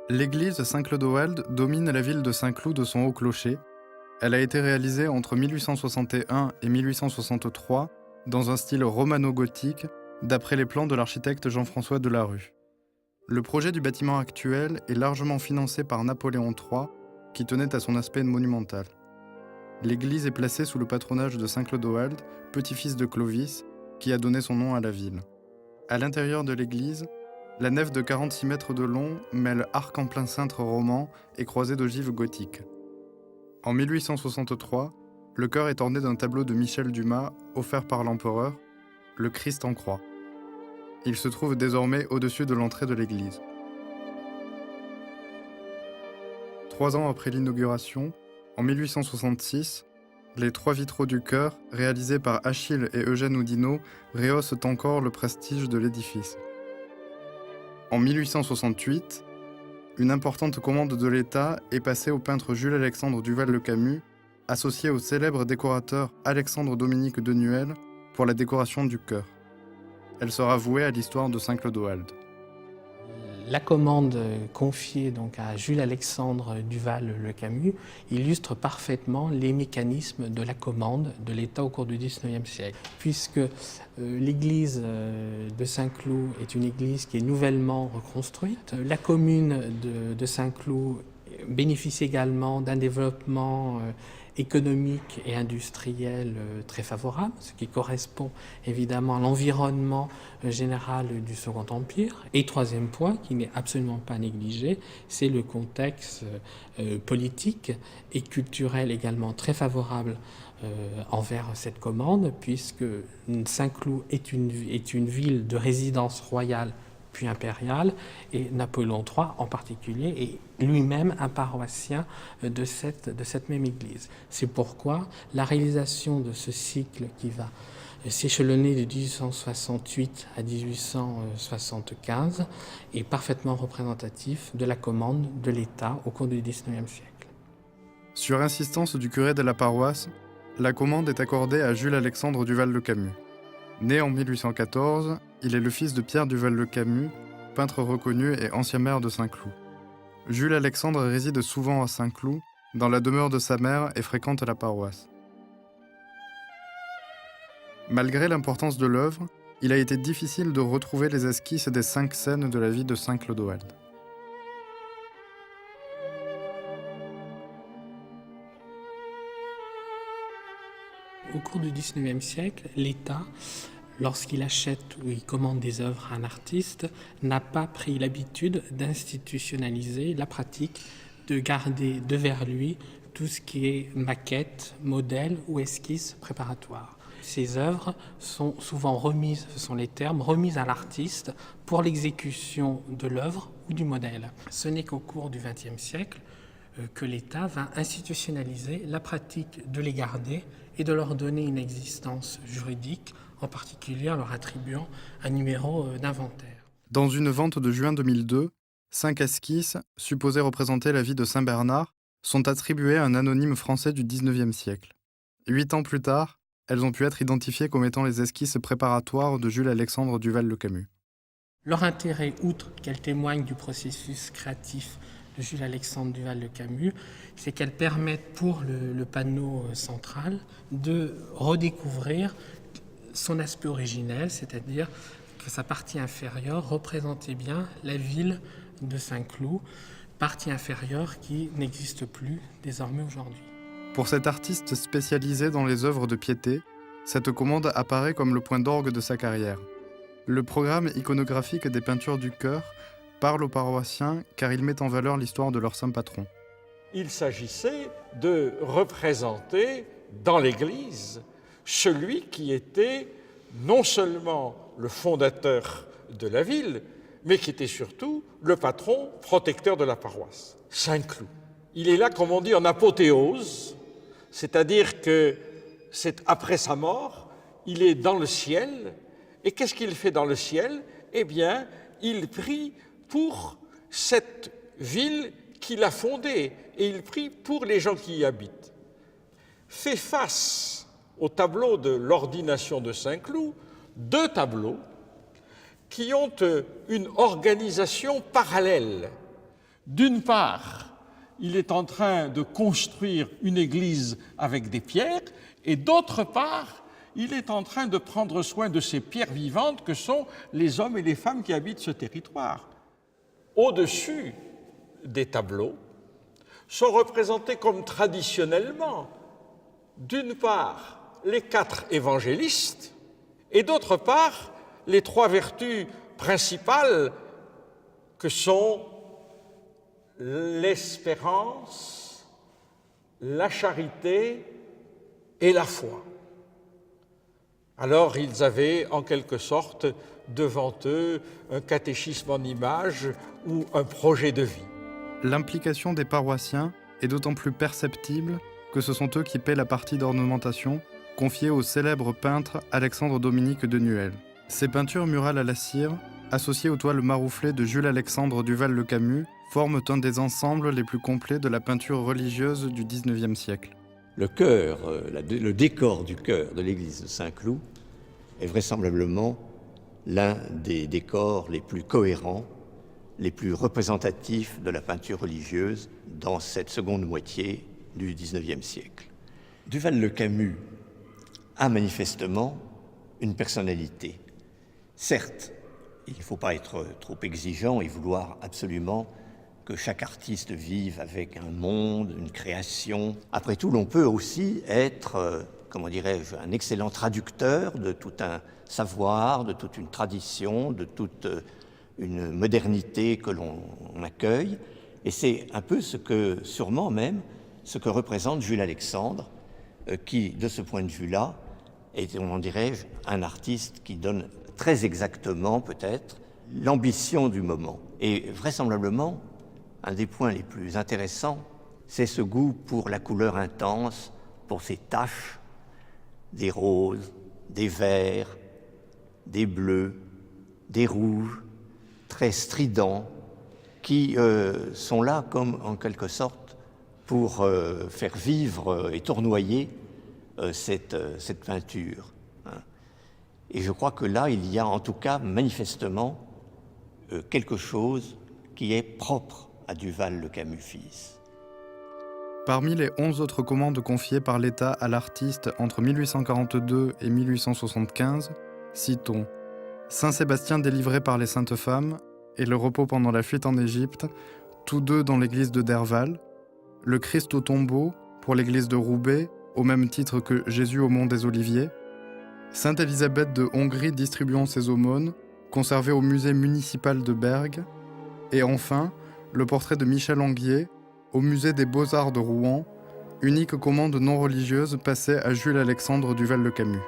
L'église Saint-Clodoald domine la ville de Saint-Cloud de son haut clocher. Elle a été réalisée entre 1861 et 1863 dans un style romano-gothique, d'après les plans de l'architecte Jean-François Delarue. Le projet du bâtiment actuel est largement financé par Napoléon III, qui tenait à son aspect monumental. L'église est placée sous le patronage de Saint-Clodoald, petit-fils de Clovis, qui a donné son nom à la ville. À l'intérieur de l'église, la nef de 46 mètres de long mêle arc en plein cintre roman et croisée d'ogives gothiques. En 1863, le chœur est orné d'un tableau de Michel Dumas offert par l'empereur, le Christ en croix. Il se trouve désormais au-dessus de l'entrée de l'église. 3 ans après l'inauguration, en 1866, les 3 vitraux du chœur, réalisés par Achille et Eugène Oudinot, rehaussent encore le prestige de l'édifice. En 1868, une importante commande de l'État est passée au peintre Jules-Alexandre Duval-le-Camus, associé au célèbre décorateur Alexandre-Dominique Denuel, pour la décoration du chœur. Elle sera vouée à l'histoire de Saint-Clodoald. La commande confiée donc à Jules-Alexandre Duval-le-Camus illustre parfaitement les mécanismes de la commande de l'État au cours du XIXe siècle, puisque l'église de Saint-Cloud est une église qui est nouvellement reconstruite. La commune de Saint-Cloud bénéficie également d'un développement économique et industriel très favorable, ce qui correspond évidemment à l'environnement général du Second Empire. Et troisième point, qui n'est absolument pas négligé, c'est le contexte politique et culturel également très favorable envers cette commande, puisque Saint-Cloud est une ville de résidence royale puis impériale, et Napoléon III en particulier est lui-même un paroissien de cette même église. C'est pourquoi la réalisation de ce cycle qui va s'échelonner de 1868 à 1875 est parfaitement représentatif de la commande de l'État au cours du XIXe siècle. Sur insistance du curé de la paroisse, la commande est accordée à Jules-Alexandre Duval-le-Camus. Né en 1814, il est le fils de Pierre Duval-le-Camus, peintre reconnu et ancien maire de Saint-Cloud. Jules-Alexandre réside souvent à Saint-Cloud, dans la demeure de sa mère, et fréquente la paroisse. Malgré l'importance de l'œuvre, il a été difficile de retrouver les esquisses des 5 scènes de la vie de Saint-Clodoald. Au cours du XIXe siècle, l'État, lorsqu'il achète ou il commande des œuvres à un artiste, n'a pas pris l'habitude d'institutionnaliser la pratique de garder devers lui tout ce qui est maquette, modèle ou esquisse préparatoire. Ces œuvres sont souvent remises, ce sont les termes, remises à l'artiste pour l'exécution de l'œuvre ou du modèle. Ce n'est qu'au cours du XXe siècle que l'État va institutionnaliser la pratique de les garder et de leur donner une existence juridique, en particulier en leur attribuant un numéro d'inventaire. Dans une vente de juin 2002, 5 esquisses, supposées représenter la vie de Saint-Bernard, sont attribuées à un anonyme français du XIXe siècle. 8 ans plus tard, elles ont pu être identifiées comme étant les esquisses préparatoires de Jules-Alexandre Duval-le-Camus. Leur intérêt, outre qu'elles témoignent du processus créatif de Jules-Alexandre Duval-le-Camus, c'est qu'elles permettent pour le panneau central de redécouvrir son aspect originel, c'est-à-dire que sa partie inférieure représentait bien la ville de Saint-Cloud, partie inférieure qui n'existe plus désormais aujourd'hui. Pour cet artiste spécialisé dans les œuvres de piété, cette commande apparaît comme le point d'orgue de sa carrière. Le programme iconographique des peintures du chœur parle aux paroissiens car il met en valeur l'histoire de leur saint patron. Il s'agissait de représenter dans l'Église celui qui était non seulement le fondateur de la ville, mais qui était surtout le patron protecteur de la paroisse, Saint-Cloud. Il est là, comme on dit, en apothéose, c'est-à-dire que c'est après sa mort, il est dans le ciel. Et qu'est-ce qu'il fait dans le ciel? Eh bien, il prie pour cette ville qu'il a fondée et il prie pour les gens qui y habitent. Fait face au tableau de l'ordination de Saint-Cloud, 2 tableaux qui ont une organisation parallèle. D'une part, il est en train de construire une église avec des pierres, et d'autre part, il est en train de prendre soin de ces pierres vivantes que sont les hommes et les femmes qui habitent ce territoire. Au-dessus des tableaux sont représentés comme traditionnellement, d'une part, les 4 évangélistes, et d'autre part, les 3 vertus principales que sont l'espérance, la charité et la foi. Alors ils avaient en quelque sorte devant eux un catéchisme en images ou un projet de vie. L'implication des paroissiens est d'autant plus perceptible que ce sont eux qui paient la partie d'ornementation confiée au célèbre peintre Alexandre-Dominique de Nuel. Ces peintures murales à la cire, associées aux toiles marouflées de Jules-Alexandre Duval-le-Camus, forment un des ensembles les plus complets de la peinture religieuse du XIXe siècle. Le chœur, le décor du chœur de l'église de Saint-Cloud est vraisemblablement l'un des décors les plus cohérents, les plus représentatifs de la peinture religieuse dans cette seconde moitié du XIXe siècle. Duval-le-Camus a manifestement une personnalité. Certes, il ne faut pas être trop exigeant et vouloir absolument que chaque artiste vive avec un monde, une création. Après tout, l'on peut aussi être, un excellent traducteur de tout un savoir, de toute une tradition, de toute une modernité que l'on accueille. Et c'est un peu sûrement même, ce que représente Jules Alexandre, qui, de ce point de vue-là, est, un artiste qui donne très exactement, peut-être, l'ambition du moment. Et vraisemblablement, un des points les plus intéressants, c'est ce goût pour la couleur intense, pour ces taches, des roses, des verts, des bleus, des rouges, très stridents, qui sont là comme, en quelque sorte, pour faire vivre et tournoyer cette peinture. Et je crois que là, il y a en tout cas manifestement quelque chose qui est propre à Duval-le-Camus fils. Parmi les 11 autres commandes confiées par l'État à l'artiste entre 1842 et 1875, citons Saint-Sébastien délivré par les Saintes Femmes et le repos pendant la fuite en Égypte, tous deux dans l'église de Derval, le Christ au tombeau pour l'église de Roubaix, au même titre que Jésus au mont des Oliviers, Sainte Élisabeth de Hongrie distribuant ses aumônes, conservé au musée municipal de Bergue, et enfin, le portrait de Michel Anguier, au musée des Beaux-Arts de Rouen, unique commande non religieuse passée à Jules-Alexandre Duval-le-Camus.